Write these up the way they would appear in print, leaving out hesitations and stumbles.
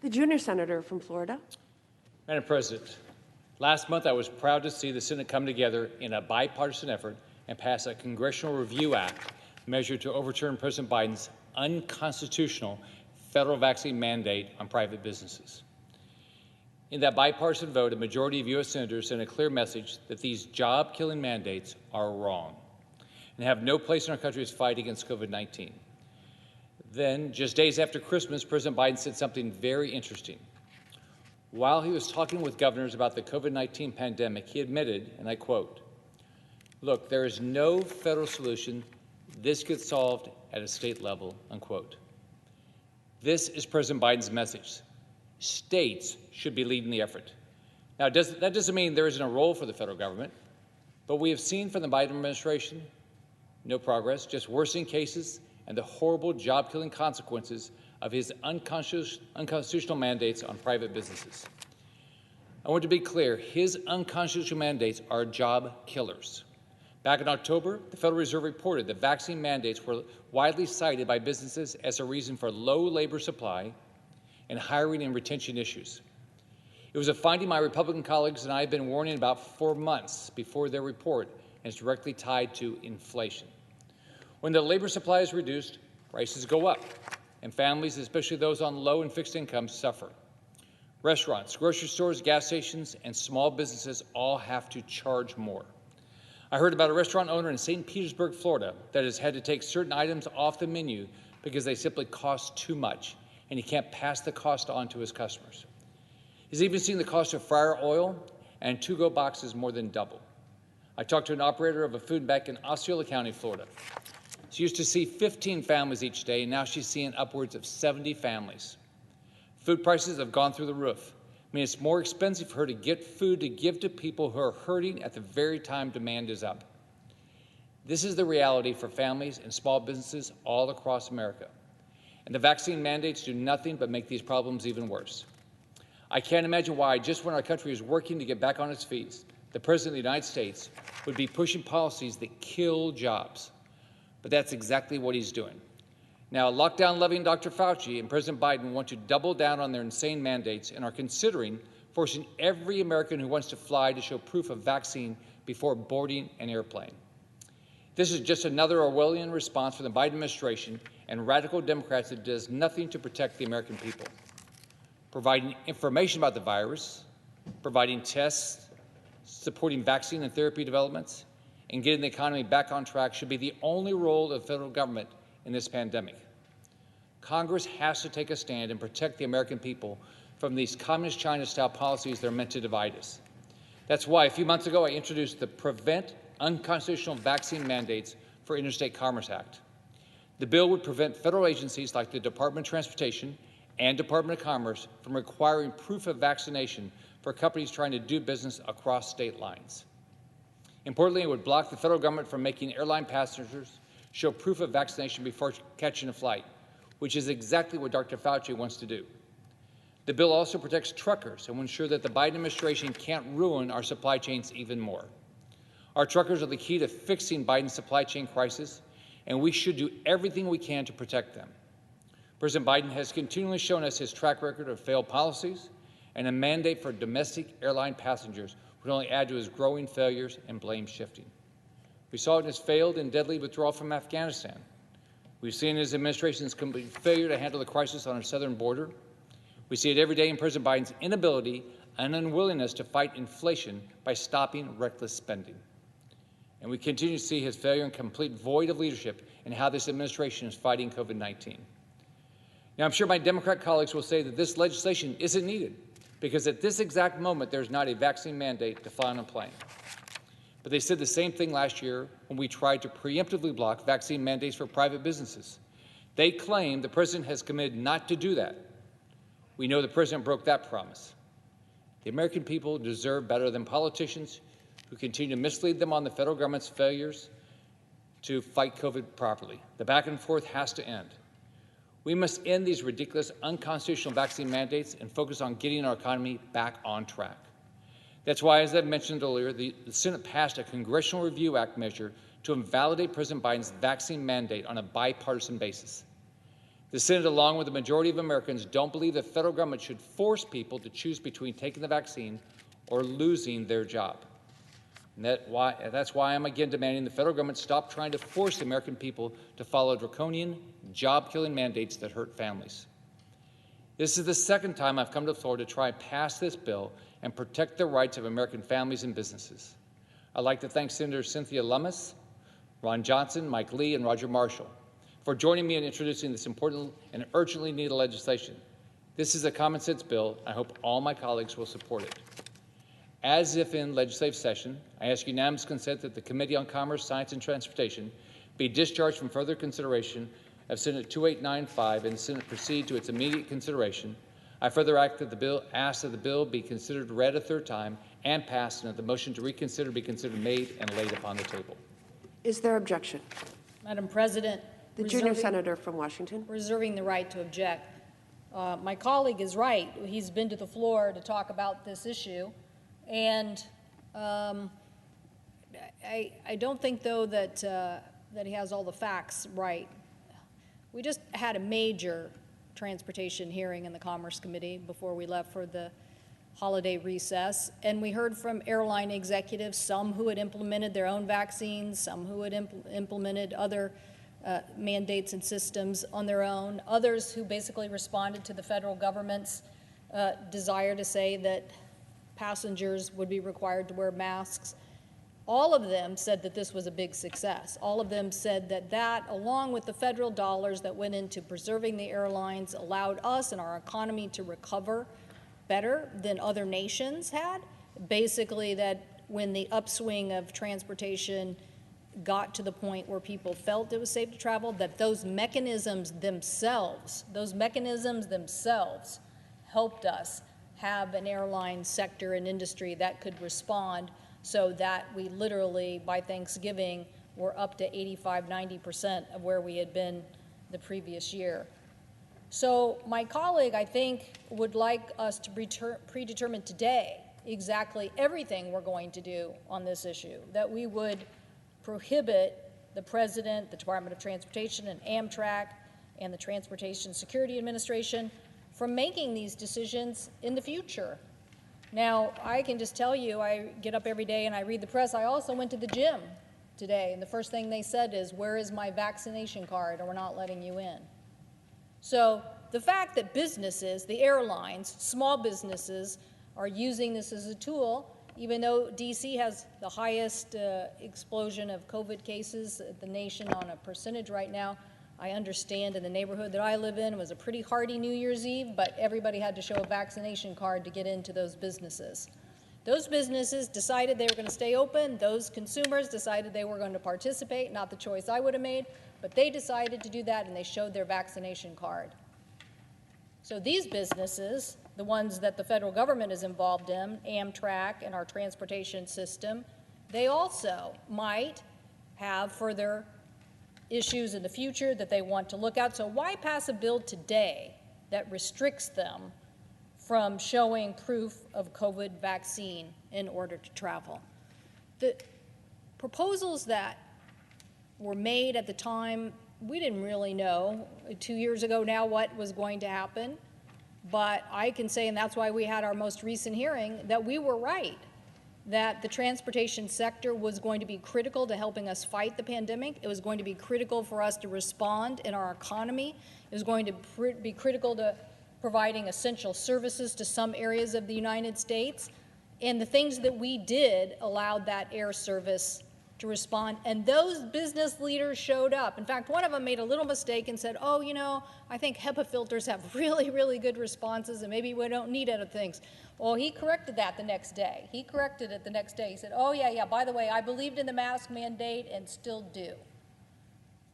The junior senator from Florida. Madam President, last month I was proud to see the Senate come together in a bipartisan effort and pass a Congressional Review Act measure to overturn President Biden's unconstitutional federal vaccine mandate on private businesses. In that bipartisan vote, a majority of U.S. senators sent a clear message that these job-killing mandates are wrong and have no place in our country's fight against COVID-19. Then, just days after Christmas, President Biden said something very interesting. While he was talking with governors about the COVID-19 pandemic, he admitted, and I quote, "Look, there is no federal solution. This gets solved at a state level," unquote. This is President Biden's message. States should be leading the effort. Now, that doesn't mean there isn't a role for the federal government, but we have seen from the Biden administration no progress, just worsening cases and the horrible job-killing consequences of his unconstitutional mandates on private businesses. I want to be clear, his unconstitutional mandates are job killers. Back in October, the Federal Reserve reported that vaccine mandates were widely cited by businesses as a reason for low labor supply and hiring and retention issues. It was a finding my Republican colleagues and I have been warning about for months before their report, and it's directly tied to inflation. When the labor supply is reduced, prices go up, and families, especially those on low and fixed incomes, suffer. Restaurants, grocery stores, gas stations, and small businesses all have to charge more. I heard about a restaurant owner in St. Petersburg, Florida, that has had to take certain items off the menu because they simply cost too much, and he can't pass the cost on to his customers. He's even seen the cost of fryer oil and to-go boxes more than double. I talked to an operator of a food bank in Osceola County, Florida. She used to see 15 families each day, and now she's seeing upwards of 70 families. Food prices have gone through the roof. I mean, it's more expensive for her to get food to give to people who are hurting at the very time demand is up. This is the reality for families and small businesses all across America. And the vaccine mandates do nothing but make these problems even worse. I can't imagine why, just when our country is working to get back on its feet, the President of the United States would be pushing policies that kill jobs. But that's exactly what he's doing. Now, lockdown-loving Dr. Fauci and President Biden want to double down on their insane mandates and are considering forcing every American who wants to fly to show proof of vaccine before boarding an airplane. This is just another Orwellian response from the Biden administration and radical Democrats that does nothing to protect the American people. Providing information about the virus, providing tests, supporting vaccine and therapy developments, and getting the economy back on track should be the only role of the federal government in this pandemic. Congress has to take a stand and protect the American people from these communist China-style policies that are meant to divide us. That's why a few months ago I introduced the Prevent Unconstitutional Vaccine Mandates for Interstate Commerce Act. The bill would prevent federal agencies like the Department of Transportation and Department of Commerce from requiring proof of vaccination for companies trying to do business across state lines. Importantly, it would block the federal government from making airline passengers show proof of vaccination before catching a flight, which is exactly what Dr. Fauci wants to do. The bill also protects truckers and will ensure that the Biden administration can't ruin our supply chains even more. Our truckers are the key to fixing Biden's supply chain crisis, and we should do everything we can to protect them. President Biden has continually shown us his track record of failed policies, and a mandate for domestic airline passengers would only add to his growing failures and blame shifting. We saw it in his failed and deadly withdrawal from Afghanistan. We've seen his administration's complete failure to handle the crisis on our southern border. We see it every day in President Biden's inability and unwillingness to fight inflation by stopping reckless spending. And we continue to see his failure and complete void of leadership in how this administration is fighting COVID-19. Now, I'm sure my Democrat colleagues will say that this legislation isn't needed because at this exact moment, there's not a vaccine mandate to fly on a plane. But they said the same thing last year when we tried to preemptively block vaccine mandates for private businesses. They claim the president has committed not to do that. We know the president broke that promise. The American people deserve better than politicians who continue to mislead them on the federal government's failures to fight COVID properly. The back and forth has to end. We must end these ridiculous, unconstitutional vaccine mandates and focus on getting our economy back on track. That's why, as I mentioned earlier, the Senate passed a Congressional Review Act measure to invalidate President Biden's vaccine mandate on a bipartisan basis. The Senate, along with the majority of Americans, don't believe the federal government should force people to choose between taking the vaccine or losing their job. And that's why I'm again demanding the federal government stop trying to force the American people to follow draconian, job-killing mandates that hurt families. This is the second time I've come to the floor to try and pass this bill and protect the rights of American families and businesses. I'd like to thank Senator Cynthia Lummis, Ron Johnson, Mike Lee, and Roger Marshall for joining me in introducing this important and urgently needed legislation. This is a common sense bill. I hope all my colleagues will support it. As if in legislative session, I ask unanimous consent that the Committee on Commerce, Science, and Transportation be discharged from further consideration of Senate 2895 and the Senate proceed to its immediate consideration. I further ask that the bill be considered read a third time and passed, and that the motion to reconsider be considered made and laid upon the table. Is there objection? Madam President, The junior senator from Washington. reserving the right to object. My colleague is right. He's been to the floor to talk about this issue. And I don't think, though, that he has all the facts right. We just had a major transportation hearing in the Commerce Committee before we left for the holiday recess, and we heard from airline executives, some who had implemented their own vaccines, some who had implemented other mandates and systems on their own, others who basically responded to the federal government's desire to say that passengers would be required to wear masks. All of them said that this was a big success. All of them said that along with the federal dollars that went into preserving the airlines, allowed us and our economy to recover better than other nations had. Basically, that when the upswing of transportation got to the point where people felt it was safe to travel, that those mechanisms themselves helped us have an airline sector and industry that could respond, so that we literally, by Thanksgiving, were up to 85–90% of where we had been the previous year. So my colleague, I think, would like us to predetermine today exactly everything we're going to do on this issue, that we would prohibit the President, the Department of Transportation, and Amtrak, and the Transportation Security Administration from making these decisions in the future. Now, I can just tell you, I get up every day and I read the press. I also went to the gym today, and the first thing they said is, "Where is my vaccination card, or we're not letting you in." So the fact that businesses, the airlines, small businesses, are using this as a tool, even though D.C. has the highest explosion of COVID cases in the nation on a percentage right now, I understand in the neighborhood that I live in, it was a pretty hearty New Year's Eve, but everybody had to show a vaccination card to get into those businesses. Those businesses decided they were going to stay open. Those consumers decided they were going to participate, not the choice I would have made, but they decided to do that, and they showed their vaccination card. So these businesses, the ones that the federal government is involved in, Amtrak and our transportation system, they also might have further issues in the future that they want to look at. So why pass a bill today that restricts them from showing proof of COVID vaccine in order to travel? The proposals that were made at the time, we didn't really know 2 years ago now what was going to happen, but I can say, and that's why we had our most recent hearing, that we were right, that the transportation sector was going to be critical to helping us fight the pandemic. It was going to be critical for us to respond in our economy. It was going to be critical to providing essential services to some areas of the United States. And the things that we did allowed that air service to respond. And those business leaders showed up. In fact, one of them made a little mistake and said, "Oh, you know, I think HEPA filters have really, really good responses, and maybe we don't need other things." Well, he corrected that the next day. He corrected it the next day. He said, "Oh, yeah, by the way, I believed in the mask mandate and still do."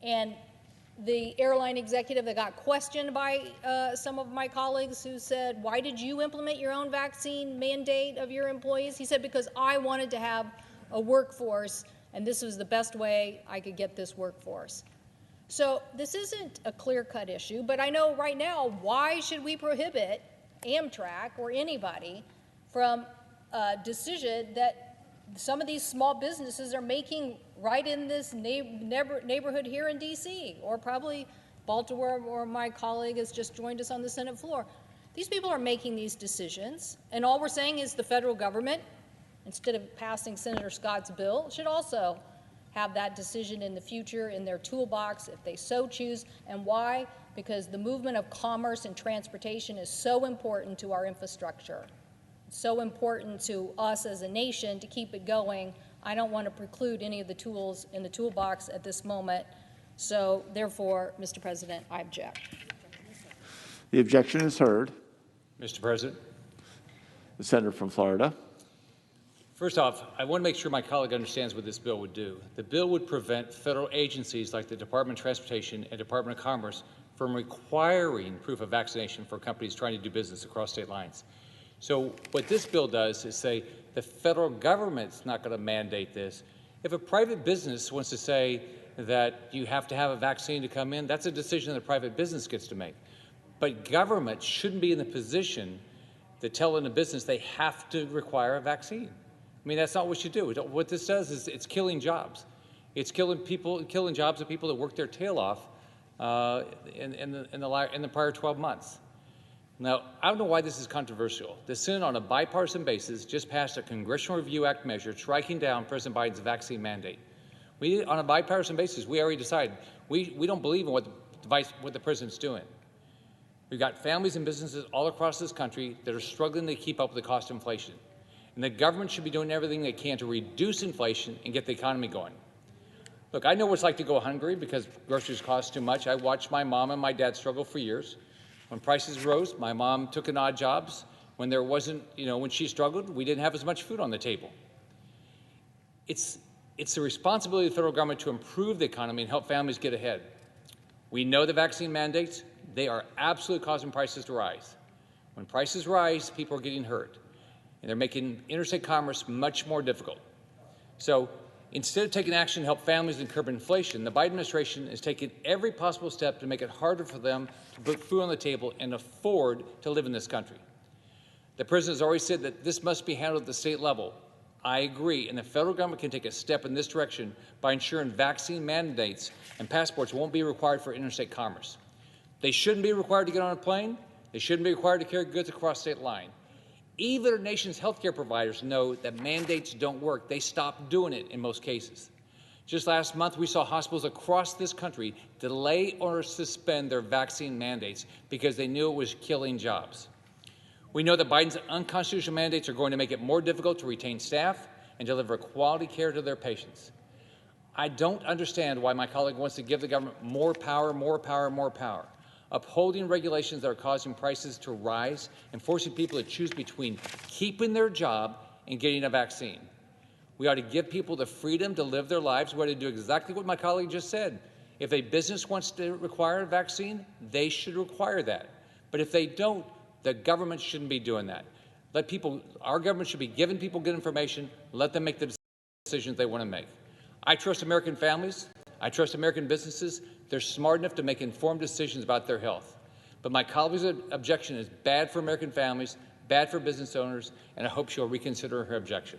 And the airline executive that got questioned by some of my colleagues who said, "Why did you implement your own vaccine mandate of your employees?" He said, "Because I wanted to have a workforce, and this was the best way I could get this workforce." So this isn't a clear-cut issue, but I know right now, why should we prohibit Amtrak or anybody from a decision that some of these small businesses are making right in this neighborhood here in D.C., or probably Baltimore, where my colleague has just joined us on the Senate floor. These people are making these decisions, and all we're saying is the federal government, instead of passing Senator Scott's bill, should also have that decision in the future in their toolbox if they so choose. And why? Because the movement of commerce and transportation is so important to our infrastructure, so important to us as a nation to keep it going. I don't want to preclude any of the tools in the toolbox at this moment. So therefore, Mr. President, I object. The objection is heard. Mr. President, The senator from Florida. first off, I want to make sure my colleague understands what this bill would do. The bill would prevent federal agencies like the Department of Transportation and Department of Commerce from requiring proof of vaccination for companies trying to do business across state lines. So what this bill does is say the federal government's not going to mandate this. If a private business wants to say that you have to have a vaccine to come in, that's a decision that a private business gets to make. But government shouldn't be in the position to tell in a business they have to require a vaccine. I mean, that's not what you do. What this does is it's killing jobs. It's killing people, killing jobs of people that work their tail off in the prior 12 months. Now, I don't know why this is controversial. The Senate, on a bipartisan basis, just passed a Congressional Review Act measure striking down President Biden's vaccine mandate. On a bipartisan basis, we already decided we don't believe in what the president's doing. We've got families and businesses all across this country that are struggling to keep up with the cost of inflation. And the government should be doing everything they can to reduce inflation and get the economy going. Look, I know what it's like to go hungry because groceries cost too much. I watched my mom and my dad struggle for years. When prices rose, my mom took in odd jobs. When there wasn't, when she struggled, we didn't have as much food on the table. It's the responsibility of the federal government to improve the economy and help families get ahead. We know the vaccine mandates, they are absolutely causing prices to rise. When prices rise, people are getting hurt, and they're making interstate commerce much more difficult. So instead of taking action to help families and curb inflation, the Biden administration is taking every possible step to make it harder for them to put food on the table and afford to live in this country. The president has already said that this must be handled at the state level. I agree, and the federal government can take a step in this direction by ensuring vaccine mandates and passports won't be required for interstate commerce. They shouldn't be required to get on a plane. They shouldn't be required to carry goods across state line. Even our nation's healthcare providers know that mandates don't work. They stop doing it in most cases. Just last month, we saw hospitals across this country delay or suspend their vaccine mandates because they knew it was killing jobs. We know that Biden's unconstitutional mandates are going to make it more difficult to retain staff and deliver quality care to their patients. I don't understand why my colleague wants to give the government more power, more power, more power, upholding regulations that are causing prices to rise and forcing people to choose between keeping their job and getting a vaccine. We ought to give people the freedom to live their lives. We ought to do exactly what my colleague just said. If a business wants to require a vaccine, they should require that. But if they don't, the government shouldn't be doing that. Our government should be giving people good information. Let them make the decisions they want to make. I trust American families. I trust American businesses. They're smart enough to make informed decisions about their health. But my colleague's objection is bad for American families, bad for business owners, and I hope she'll reconsider her objection.